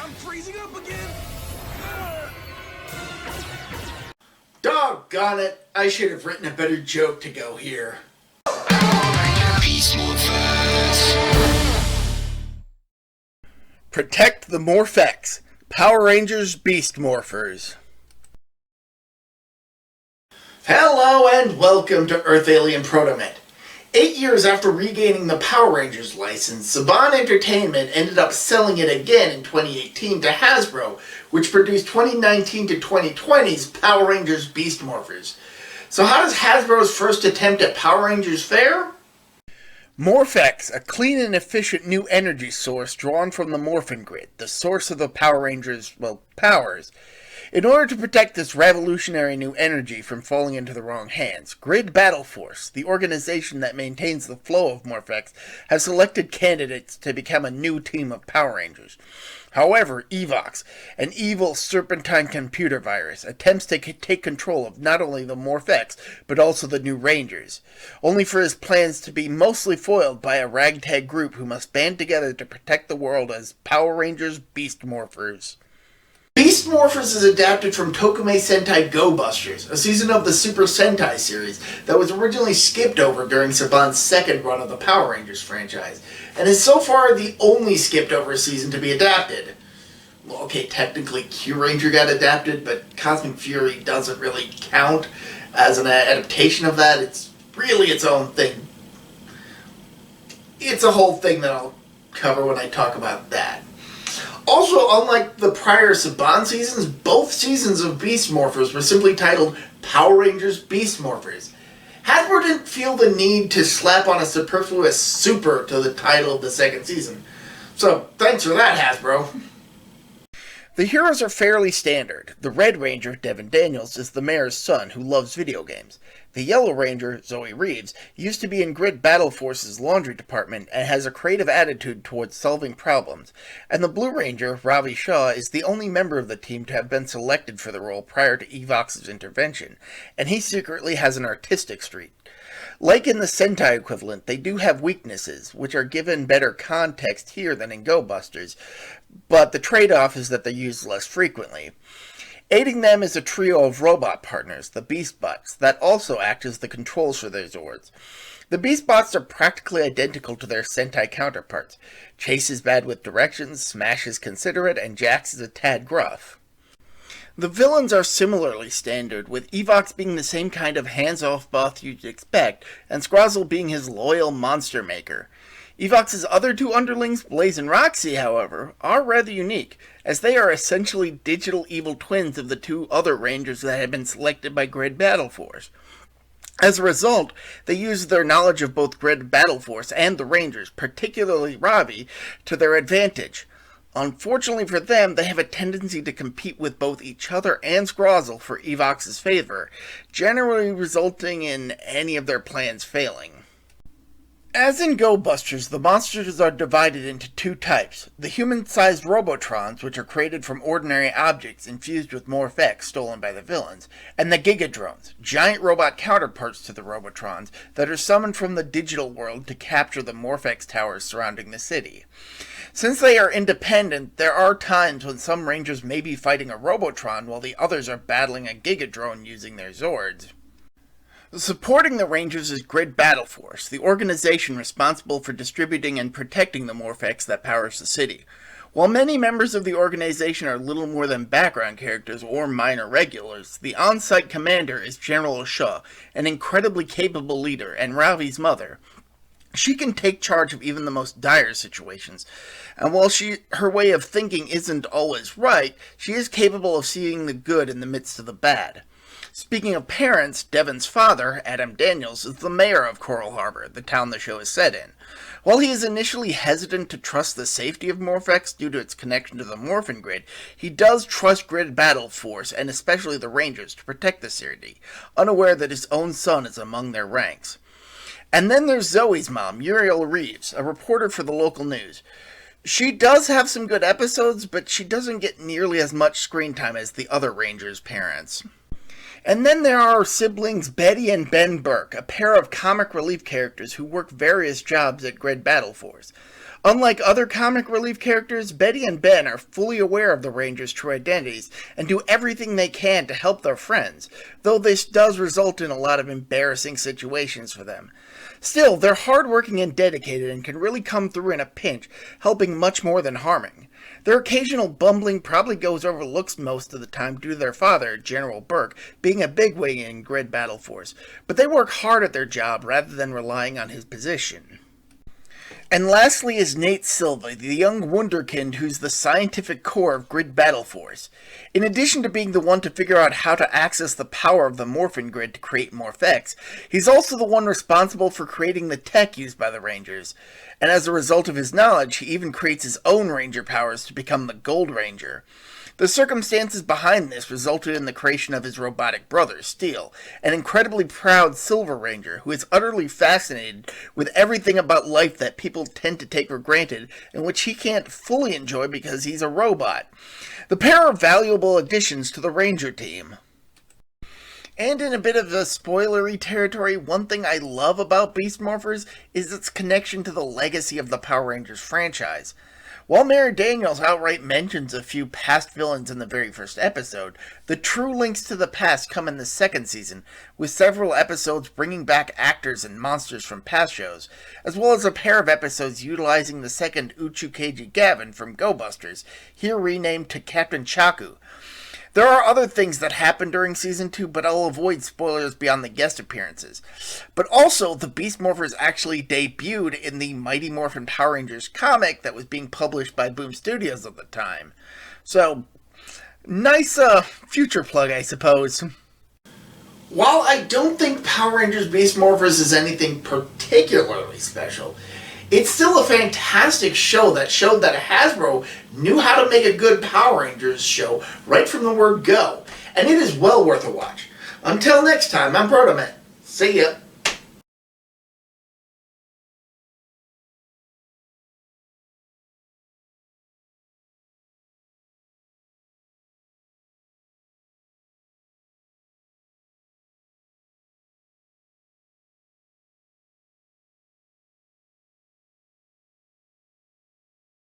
I'm freezing up again! Doggone it, I should have written a better joke to go here. Protect the Morph-X, Power Rangers Beast Morphers. Hello and welcome to Earth Alien ProtoMet. 8 years after regaining the Power Rangers license, Saban Entertainment ended up selling it again in 2018 to Hasbro, which produced 2019 to 2020's Power Rangers Beast Morphers. So how does Hasbro's first attempt at Power Rangers fare? Morph-X, a clean and efficient new energy source drawn from the Morphin Grid, the source of the Power Rangers', powers. In order to protect this revolutionary new energy from falling into the wrong hands, Grid Battle Force, the organization that maintains the flow of Morph-X, has selected candidates to become a new team of Power Rangers. However, Evox, an evil serpentine computer virus, attempts to take control of not only the Morph-X, but also the new Rangers, only for his plans to be mostly foiled by a ragtag group who must band together to protect the world as Power Rangers Beast Morphers. Beast Morphers is adapted from Tokume Sentai Go Busters, a season of the Super Sentai series that was originally skipped over during Saban's second run of the Power Rangers franchise, and is so far the only skipped over season to be adapted. Well, okay, technically Q-Ranger got adapted, but Cosmic Fury doesn't really count as an adaptation of that. It's really its own thing. It's a whole thing that I'll cover when I talk about that. Also, unlike the prior Saban seasons, both seasons of Beast Morphers were simply titled Power Rangers Beast Morphers. Hasbro didn't feel the need to slap on a superfluous super to the title of the second season. So, thanks for that, Hasbro. The heroes are fairly standard. The Red Ranger, Devin Daniels, is the mayor's son who loves video games. The Yellow Ranger, Zoe Reeves, used to be in Grid Battle Force's laundry department and has a creative attitude towards solving problems. And the Blue Ranger, Ravi Shaw, is the only member of the team to have been selected for the role prior to Evox's intervention, and he secretly has an artistic streak. Like in the Sentai equivalent, they do have weaknesses, which are given better context here than in Go Busters, but the trade-off is that they're used less frequently. Aiding them is a trio of robot partners, the Beastbots, that also act as the controls for their Zords. The Beastbots are practically identical to their Sentai counterparts. Chase is bad with directions, Smash is considerate, and Jax is a tad gruff. The villains are similarly standard, with Evox being the same kind of hands-off boss you'd expect, and Scrozzle being his loyal monster maker. Evox's other two underlings, Blaze and Roxy, however, are rather unique, as they are essentially digital evil twins of the two other Rangers that had been selected by Grid Battle Force. As a result, they use their knowledge of both Grid Battle Force and the Rangers, particularly Ravi, to their advantage. Unfortunately for them, they have a tendency to compete with both each other and Scrozzle for Evox's favor, generally resulting in any of their plans failing. As in Go Busters, the monsters are divided into two types: the human-sized Robotrons, which are created from ordinary objects infused with Morph-X stolen by the villains, and the Gigadrones, giant robot counterparts to the Robotrons that are summoned from the digital world to capture the Morph-X towers surrounding the city. Since they are independent, there are times when some Rangers may be fighting a Robotron while the others are battling a Gigadrone using their Zords. Supporting the Rangers is Grid Battle Force, the organization responsible for distributing and protecting the Morph-X that powers the city. While many members of the organization are little more than background characters or minor regulars, the on-site commander is General Shaw, an incredibly capable leader and Ravi's mother. She can take charge of even the most dire situations, and while her way of thinking isn't always right, she is capable of seeing the good in the midst of the bad. Speaking of parents, Devin's father, Adam Daniels, is the mayor of Coral Harbor, the town the show is set in. While he is initially hesitant to trust the safety of Morph-X due to its connection to the Morphin Grid, he does trust Grid Battle Force, and especially the Rangers, to protect the city, unaware that his own son is among their ranks. And then there's Zoe's mom, Muriel Reeves, a reporter for the local news. She does have some good episodes, but she doesn't get nearly as much screen time as the other Rangers' parents. And then there are siblings Betty and Ben Burke, a pair of comic relief characters who work various jobs at Grid Battle Force. Unlike other comic relief characters, Betty and Ben are fully aware of the Rangers' true identities and do everything they can to help their friends, though this does result in a lot of embarrassing situations for them. Still, they're hardworking and dedicated and can really come through in a pinch, helping much more than harming. Their occasional bumbling probably goes overlooked most of the time due to their father, General Burke, being a bigwig in Grid Battle Force, but they work hard at their job rather than relying on his position. And lastly is Nate Silva, the young wunderkind who's the scientific core of Grid Battle Force. In addition to being the one to figure out how to access the power of the Morphin Grid to create Morph-X, he's also the one responsible for creating the tech used by the Rangers. And as a result of his knowledge, he even creates his own Ranger powers to become the Gold Ranger. The circumstances behind this resulted in the creation of his robotic brother, Steel, an incredibly proud Silver Ranger who is utterly fascinated with everything about life that people tend to take for granted and which he can't fully enjoy because he's a robot. The pair are valuable additions to the Ranger team. And in a bit of a spoilery territory, one thing I love about Beast Morphers is its connection to the legacy of the Power Rangers franchise. While Mary Daniels outright mentions a few past villains in the very first episode, the true links to the past come in the second season, with several episodes bringing back actors and monsters from past shows, as well as a pair of episodes utilizing the second Uchukeiji Gavin from Go Busters, here renamed to Captain Chaku. There are other things that happen during Season 2, but I'll avoid spoilers beyond the guest appearances. But also, the Beast Morphers actually debuted in the Mighty Morphin Power Rangers comic that was being published by Boom Studios at the time. So, nice future plug, I suppose. While I don't think Power Rangers Beast Morphers is anything particularly special, it's still a fantastic show that showed that Hasbro knew how to make a good Power Rangers show right from the word go, and it is well worth a watch. Until next time, I'm ProtoMet. See ya.